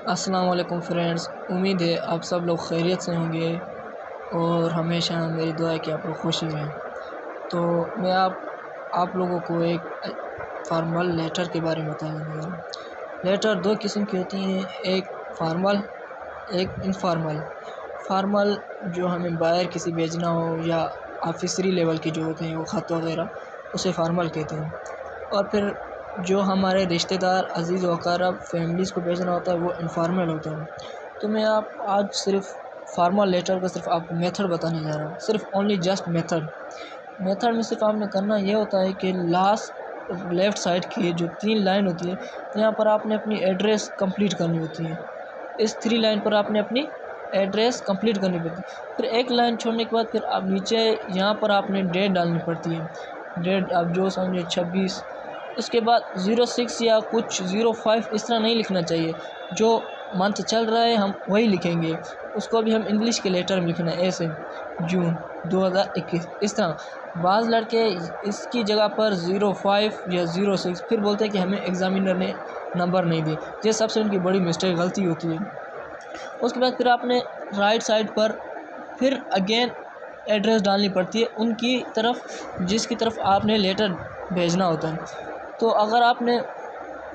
السلام علیکم فرینڈز، امید ہے آپ سب لوگ خیریت سے ہوں گے اور ہمیشہ میری دعا ہے کہ آپ لوگ خوش رہیں۔ تو میں آپ لوگوں کو ایک فارمل لیٹر کے بارے میں بتانے لگا ہوں۔ لیٹر دو قسم کی ہوتی ہیں، ایک فارمل، ایک انفارمل۔ فارمل جو ہمیں باہر کسی بھیجنا ہو یا آفیسری لیول کے جو ہوتے ہیں وہ خط وغیرہ، اسے فارمل کہتے ہیں۔ اور پھر جو ہمارے رشتہ دار، عزیز و اقارب، فیملیز کو بھیجنا ہوتا ہے وہ انفارمل ہوتا ہے۔ تو میں آج صرف فارمل لیٹر کا صرف آپ کو میتھڈ بتانے جا رہا ہوں، صرف اونلی جسٹ میتھڈ میں صرف آپ نے کرنا یہ ہوتا ہے کہ لاسٹ لیفٹ سائڈ کی جو 3 لائن ہوتی ہے، یہاں پر آپ نے اپنی ایڈریس کمپلیٹ کرنی ہوتی ہے۔ اس 3 لائن پر آپ نے اپنی ایڈریس کمپلیٹ کرنی پڑتی ہے۔ پھر ایک لائن چھوڑنے کے بعد پھر آپ نیچے یہاں پر آپ نے ڈیٹ ڈالنی پڑتی ہے، ڈیٹ آپ جو سمجھے 26۔ اس کے بعد 06 یا کچھ 05 اس طرح نہیں لکھنا چاہیے، جو منتھ چل رہا ہے ہم وہی لکھیں گے، اس کو بھی ہم انگلش کے لیٹر میں لکھنا ہے، ایسے جون 2021 اس طرح۔ بعض لڑکے اس کی جگہ پر 05 یا 06 پھر بولتے ہیں کہ ہمیں ایگزامینر نے نمبر نہیں دی، یہ سب سے ان کی بڑی مسٹیک غلطی ہوتی ہے۔ اس کے بعد پھر آپ نے رائٹ سائڈ پر پھر اگین ایڈریس ڈالنی پڑتی ہے ان کی طرف جس کی طرف آپ نے لیٹر بھیجنا ہوتا ہے۔ تو اگر آپ نے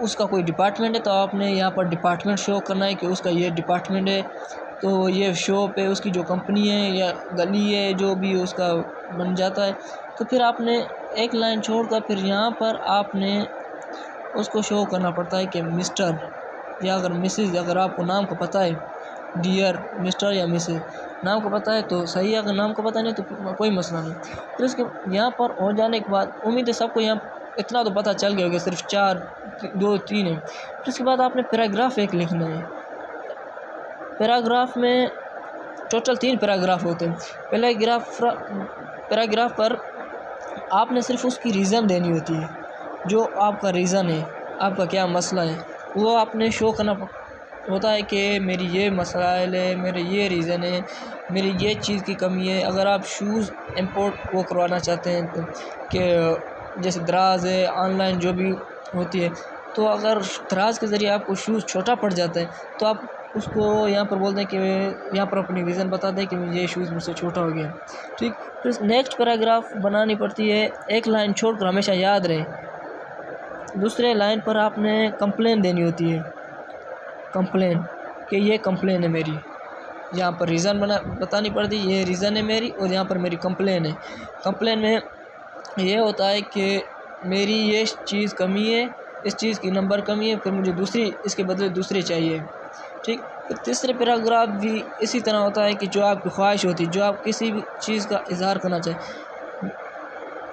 اس کا کوئی ڈپارٹمنٹ ہے تو آپ نے یہاں پر ڈپارٹمنٹ شو کرنا ہے کہ اس کا یہ ڈپارٹمنٹ ہے، تو یہ شاپ ہے، اس کی جو کمپنی ہے یا گلی ہے جو بھی اس کا بن جاتا ہے۔ تو پھر آپ نے ایک لائن چھوڑ کر پھر یہاں پر آپ نے اس کو شو کرنا پڑتا ہے کہ مسٹر یا اگر مسز، اگر آپ کو نام کو پتہ ہے، ڈیئر مسٹر یا مسز نام کو پتہ ہے تو صحیح ہے، اگر نام کو پتہ نہیں تو کوئی مسئلہ نہیں۔ پھر اس کے یہاں پر ہو جانے کے بعد امید ہے سب کو یہاں اتنا تو پتہ چل گیا ہوگا، صرف 4 2 3 ہے۔ پھر اس کے بعد آپ نے پیراگراف ایک لکھنا ہے۔ پیراگراف میں ٹوٹل 3 پیراگراف ہوتے ہیں۔ پہلے پیراگراف پر آپ نے صرف اس کی ریزن دینی ہوتی ہے، جو آپ کا ریزن ہے، آپ کا کیا مسئلہ ہے، وہ آپ نے شو کرنا ہوتا ہے کہ میری یہ مسائل ہے، میرے یہ ریزن ہے، میری یہ چیز کی کمی ہے۔ اگر آپ شوز امپورٹ وہ کروانا چاہتے ہیں کہ جیسے دراز ہے، آن لائن جو بھی ہوتی ہے، تو اگر دراز کے ذریعے آپ کو شوز چھوٹا پڑ جاتا ہے تو آپ اس کو یہاں پر بول دیں کہ یہاں پر اپنی ریزن بتا دیں کہ یہ شوز مجھ سے چھوٹا ہو گیا، ٹھیک۔ پھر نیکسٹ پیراگراف بنانی پڑتی ہے، ایک لائن چھوڑ کر ہمیشہ یاد رہے، دوسرے لائن پر آپ نے کمپلین دینی ہوتی ہے، کمپلین کہ یہ کمپلین ہے میری، یہاں پر ریزن بتانی پڑتی ہے، یہ ریزن ہے میری اور یہاں پر میری کمپلین ہے۔ کمپلین میں یہ ہوتا ہے کہ میری یہ چیز کمی ہے، اس چیز کی نمبر کمی ہے، پھر مجھے دوسری اس کے بدلے دوسری چاہیے، ٹھیک۔ پھر تیسرے پیراگراف بھی اسی طرح ہوتا ہے کہ جو آپ کی خواہش ہوتی ہے، جو آپ کسی بھی چیز کا اظہار کرنا چاہیں،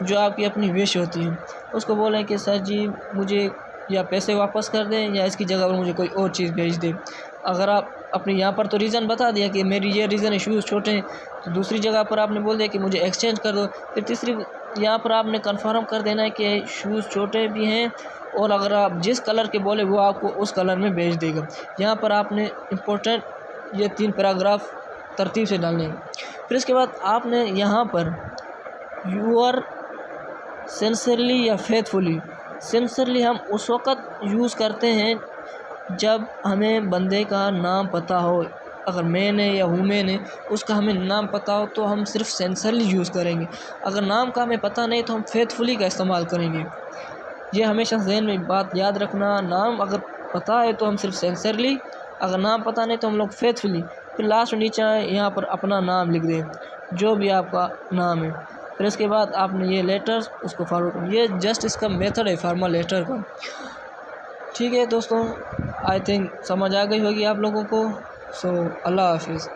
جو آپ کی اپنی وش ہوتی ہے، اس کو بولیں کہ سر جی مجھے یا پیسے واپس کر دیں یا اس کی جگہ پر مجھے کوئی اور چیز بھیج دیں۔ اگر آپ اپنے یہاں پر تو ریزن بتا دیا کہ میری یہ ریزن ہے، شوز چھوٹے ہیں، تو دوسری جگہ پر آپ نے بول دیا کہ مجھے ایکسچینج کر دو۔ پھر تیسری یہاں پر آپ نے کنفرم کر دینا ہے کہ شوز چھوٹے بھی ہیں اور اگر آپ جس کلر کے بولے وہ آپ کو اس کلر میں بھیج دے گا۔ یہاں پر آپ نے امپورٹنٹ یہ 3 پیراگراف ترتیب سے ڈالنے ہیں۔ پھر اس کے بعد آپ نے یہاں پر یور سنسرلی یا فیتھفلی، سنسرلی ہم اس وقت یوز کرتے ہیں جب ہمیں بندے کا نام پتہ ہو، اگر مین ہے یا وومین ہے اس کا ہمیں نام پتہ ہو تو ہم صرف سنسرلی یوز کریں گے، اگر نام کا ہمیں پتہ نہیں تو ہم فیتھفلی کا استعمال کریں گے۔ یہ ہمیشہ ذہن میں بات یاد رکھنا، نام اگر پتہ ہے تو ہم صرف سنسرلی، اگر نام پتہ نہیں تو ہم لوگ فیتھفلی۔ پھر لاسٹ نیچے یہاں پر اپنا نام لکھ دیں، جو بھی آپ کا نام ہے۔ پھر اس کے بعد آپ نے یہ لیٹرز اس کو فارورڈ کریں، یہ جسٹ اس کا میتھڈ ہے فارمل لیٹر کا، ٹھیک ہے دوستوں۔ آئی تھنک سمجھ آ گئی ہوگی آپ لوگوں کو۔ سو اللہ حافظ۔